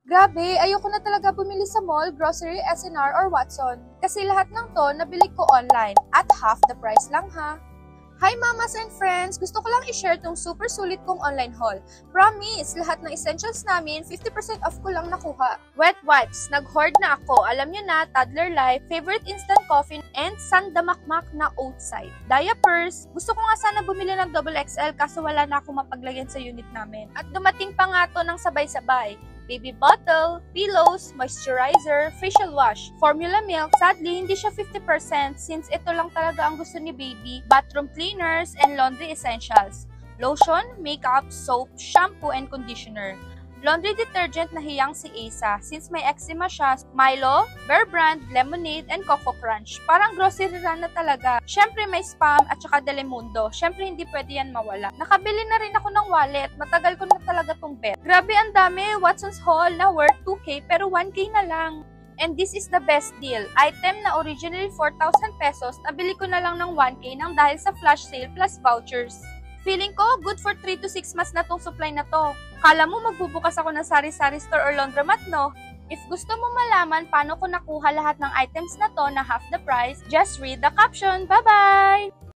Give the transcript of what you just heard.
Grabe, ayoko na talaga bumili sa mall, grocery, SNR, or Watson. Kasi lahat ng to, nabili ko online. At half the price lang ha. Hi mamas and friends! Gusto ko lang i-share tong super sulit kong online haul. Promise, lahat ng essentials namin, 50% off ko lang nakuha. Wet wipes, nag-hoard na ako. Alam nyo na, toddler life, favorite instant coffee, and sandamakmak na outside. Diapers, gusto ko nga sana bumili ng XXL kaso wala na akong mapaglagyan sa unit namin. At dumating pa nga to ng sabay-sabay. Baby bottle, pillows, moisturizer, facial wash, formula milk. Sadly, hindi siya 50% since ito lang talaga ang gusto ni baby. Bathroom cleaners and laundry essentials. Lotion, makeup, soap, shampoo, and conditioner. Laundry detergent na hiyang si Asa since may eczema siya. Milo, Bear Brand, Lemonade, and Coco Crunch. Parang grocery run na talaga. Syempre may Spam at saka Delimundo. Syempre hindi pwede yan mawala. Nakabili na rin ako ng wallet. Matagal ko na talaga tong bet. Grabe ang dami. Watson's haul na worth 2K pero 1K na lang. And this is the best deal. Item na originally 4,000 pesos, nabili ko na lang ng 1K nang dahil sa flash sale plus vouchers. Feeling ko, good for 3 to 6 months na tong supply na to. Kala mo magbubukas ako ng sari-sari store or laundromat, no? If gusto mo malaman paano ko nakuha lahat ng items na to na half the price, just read the caption. Bye-bye!